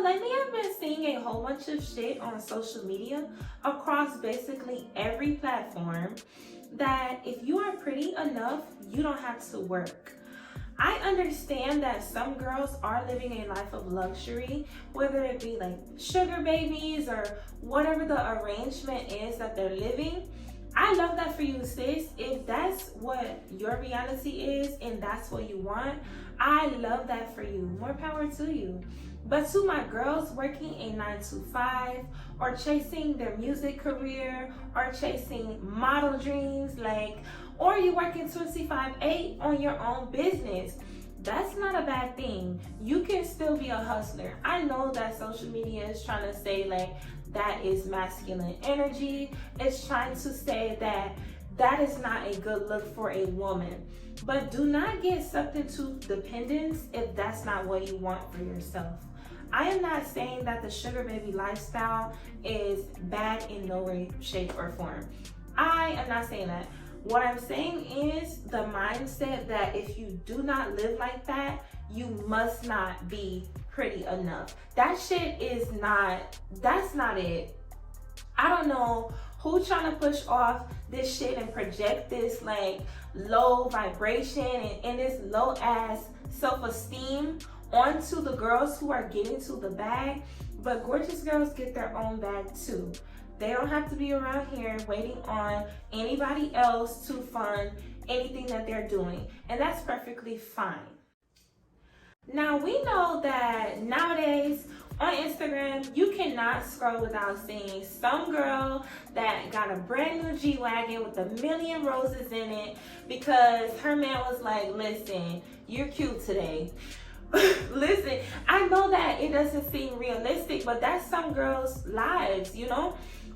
lately I've been seeing a whole bunch of shit on social media across basically every platform that if you are pretty enough, you don't have to work. I understand that some girls are living a life of luxury, whether it be like sugar babies or whatever the arrangement is that they're living. I love that for you, sis. If that's what your reality is and that's what you want, I love that for you. More power to you. But to my girls working a 9 to 5 or chasing their music career or chasing model dreams, or you working 25/8 on your own business, that's not a bad thing. You can still be a hustler. I know that social media is trying to say that is masculine energy. It's trying to say that is not a good look for a woman. But do not get sucked into dependence if that's not what you want for yourself. I am not saying that the sugar baby lifestyle is bad in no way, shape, or form. I am not saying that. What I'm saying is the mindset that if you do not live like that, you must not be pretty enough. That shit is not, that's not it. I don't know who trying to push off this shit and project this low vibration and this low ass self-esteem onto the girls who are getting to the bag. But gorgeous girls get their own bag too. They don't have to be around here waiting on anybody else to fund anything that they're doing. And that's perfectly fine. Now, we know that nowadays on Instagram, you cannot scroll without seeing some girl that got a brand new G-Wagon with 1,000,000 roses in it because her man was like, listen, you're cute today. Listen, I know that it doesn't seem realistic, but that's some girls' lives, you know?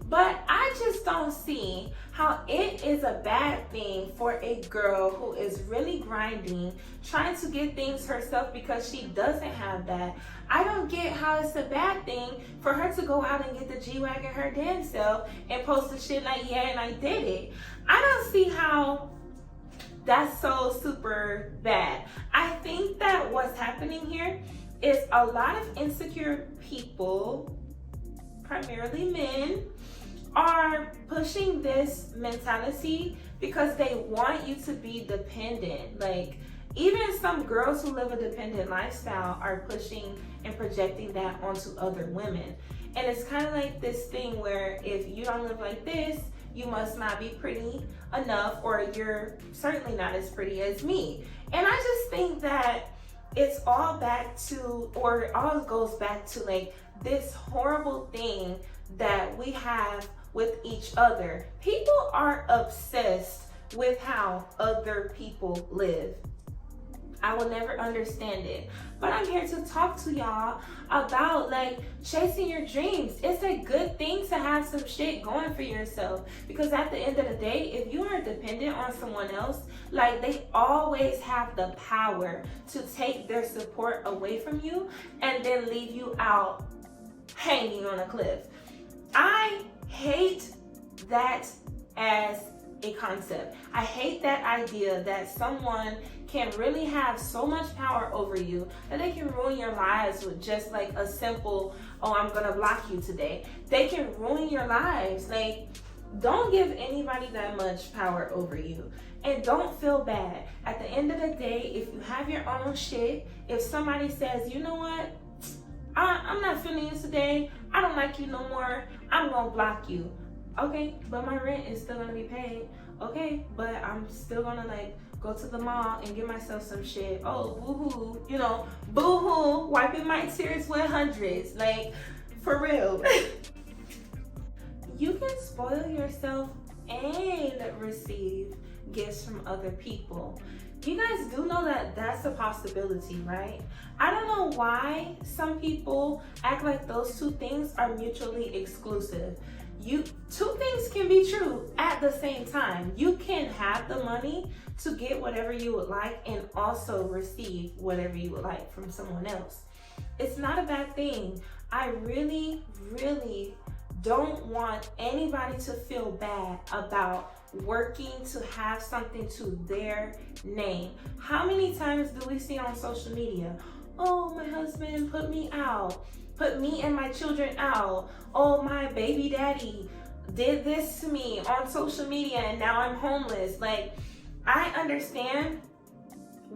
But I just don't see how it is a bad thing for a girl who is really grinding, trying to get things herself because she doesn't have that. I don't get how it's a bad thing for her to go out and get the G-Wagon her damn self and post the shit like, yeah, and I did it. I don't see how that's so super bad. I think that what's happening here is a lot of insecure people, primarily men, are pushing this mentality because they want you to be dependent. Even some girls who live a dependent lifestyle are pushing and projecting that onto other women. And it's kind of like this thing where if you don't live like this, you must not be pretty enough, or you're certainly not as pretty as me. And I just think that it's all back to, or it all goes back to this horrible thing that we have with each other. People are obsessed with how other people live. I will never understand it. But I'm here to talk to y'all about chasing your dreams. It's a good thing to have some shit going for yourself, because at the end of the day, if you are dependent on someone else, they always have the power to take their support away from you and then leave you out hanging on a cliff. I hate that as a concept. I hate that idea that someone can really have so much power over you that they can ruin your lives with just a simple, oh, I'm gonna block you today. They can ruin your lives. Don't give anybody that much power over you. And don't feel bad. At the end of the day, if you have your own shit, if somebody says, you know what, I'm not feeling you today, I don't like you no more, I'm gonna block you. Okay, but my rent is still gonna be paid. Okay, but I'm still gonna go to the mall and get myself some shit. Oh, boo-hoo, boo-hoo, wiping my tears with hundreds. For real. You can spoil yourself and receive gifts from other people. You guys do know that that's a possibility, right? I don't know why some people act like those two things are mutually exclusive. Two things can be true at the same time. You can have the money to get whatever you would like and also receive whatever you would like from someone else. It's not a bad thing. I really, really don't want anybody to feel bad about working to have something to their name. How many times do we see on social media, oh, my husband put me out, put me and my children out. Oh, my baby daddy did this to me on social media and now I'm homeless. Like, I understand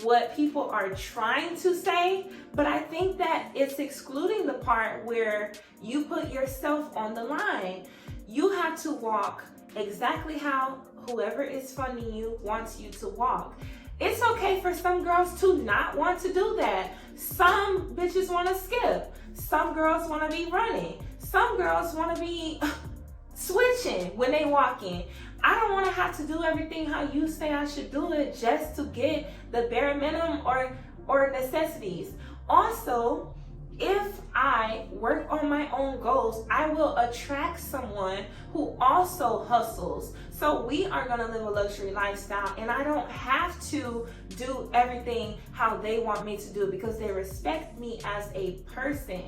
what people are trying to say, but I think that it's excluding the part where you put yourself on the line. You have to walk exactly how whoever is funding you wants you to walk. It's okay for some girls to not want to do that. Some bitches want to skip. Some girls want to be running. Some girls want to be switching when they walk in. I don't want to have to do everything how you say I should do it just to get the bare minimum or necessities. Also, if I work on my own goals, I will attract someone who also hustles. So we are going to live a luxury lifestyle, and I don't have to do everything how they want me to do because they respect me as a person.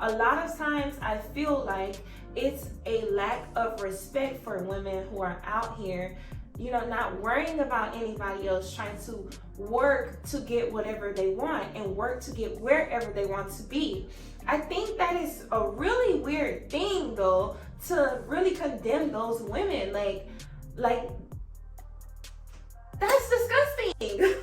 A lot of times I feel like it's a lack of respect for women who are out here, you know, not worrying about anybody else, trying to work to get whatever they want and work to get wherever they want to be. I think that is a really weird thing, though, to really condemn those women. Like that's disgusting.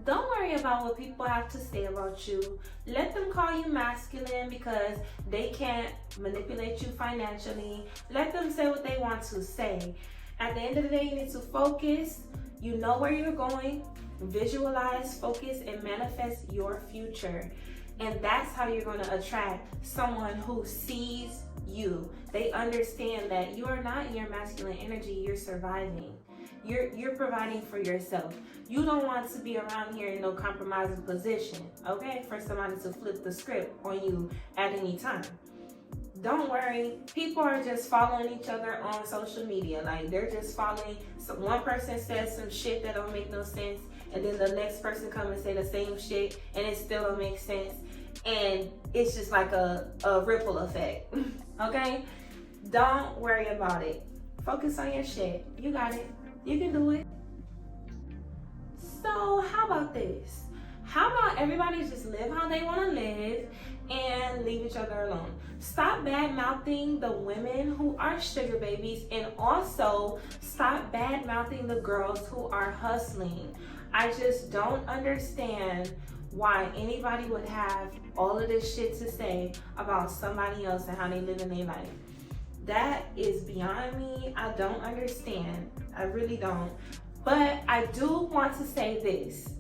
Don't worry about what people have to say about you. Let them call you masculine because they can't manipulate you financially. Let them say what they want to say. At the end of the day, you need to focus. You know where you're going. Visualize, focus, and manifest your future. And that's how you're going to attract someone who sees you. They understand that you are not in your masculine energy. You're surviving. You're providing for yourself. You don't want to be around here in no compromising position, okay? For somebody to flip the script on you at any time. Don't worry. People are just following each other on social media. Like, they're just following. So one person says some shit that don't make no sense, and then the next person come and say the same shit, and it still don't make sense. And it's just like a ripple effect, okay? Don't worry about it. Focus on your shit. You got it. You can do it. So how about this? How about everybody just live how they want to live and leave each other alone? Stop bad mouthing the women who are sugar babies, and also stop bad mouthing the girls who are hustling. I just don't understand why anybody would have all of this shit to say about somebody else and how they live in their life. That is beyond me. I don't understand. I really don't. But I do want to say this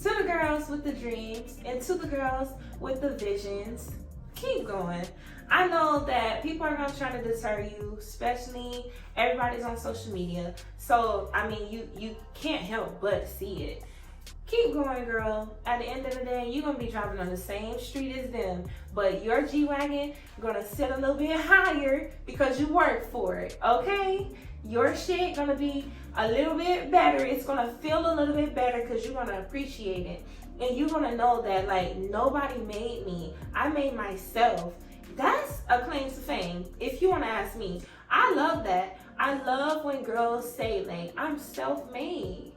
to the girls with the dreams and to the girls with the visions. Keep going. I know that people are going to try to deter you, especially everybody's on social media. So, I mean, you can't help but see it. Keep going, girl. At the end of the day, you're going to be driving on the same street as them. But your G-Wagon going to sit a little bit higher because you work for it, okay? Your shit going to be a little bit better. It's going to feel a little bit better because you're going to appreciate it. And you're going to know that, like, nobody made me. I made myself. That's a claim to fame, if you want to ask me. I love that. I love when girls say, like, I'm self-made.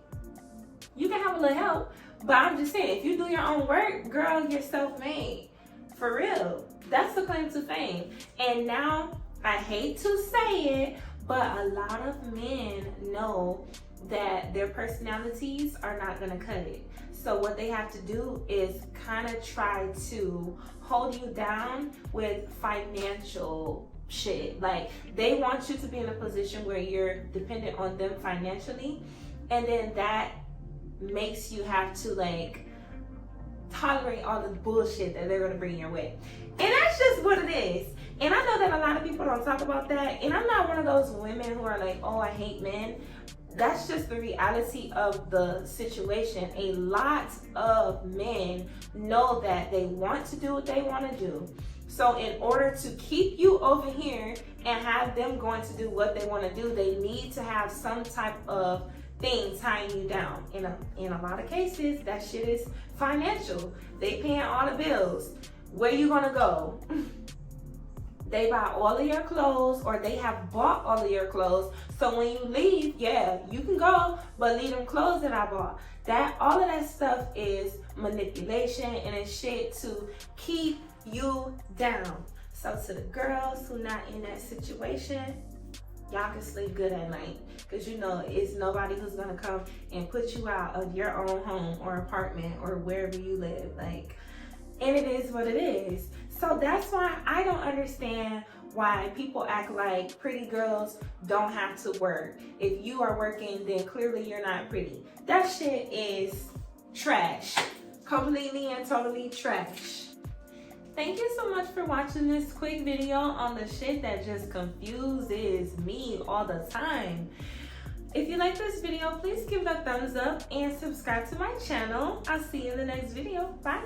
You can have a little help, but I'm just saying, if you do your own work, girl, you're self-made. For real. That's the claim to fame. And now, I hate to say it, but a lot of men know that their personalities are not going to cut it. So what they have to do is kind of try to hold you down with financial shit. Like, they want you to be in a position where you're dependent on them financially, and then that makes you have to, like, tolerate all the bullshit that they're gonna bring your way. And that's just what it is. And I know that a lot of people don't talk about that, and I'm not one of those women who are like, oh, I hate men. That's just the reality of the situation. A lot of men know that they want to do what they want to do. So in order to keep you over here and have them going to do what they want to do, they need to have some type of thing tying you down. In a lot of cases, that shit is financial. They paying all the bills. Where you gonna go? They buy all of your clothes, or they have bought all of your clothes. So when you leave, yeah, you can go, but leave them clothes that I bought. All of that stuff is manipulation, and it's shit to keep you down. So to the girls who not in that situation, y'all can sleep good at night, because you know it's nobody who's gonna come and put you out of your own home or apartment or wherever you live. Like, and it is what it is. So that's why I don't understand why people act like pretty girls don't have to work. If you are working, then clearly you're not pretty. That shit is trash. Completely and totally trash. Thank you so much for watching this quick video on the shit that just confuses me all the time. If you like this video, please give it a thumbs up and subscribe to my channel. I'll see you in the next video. Bye.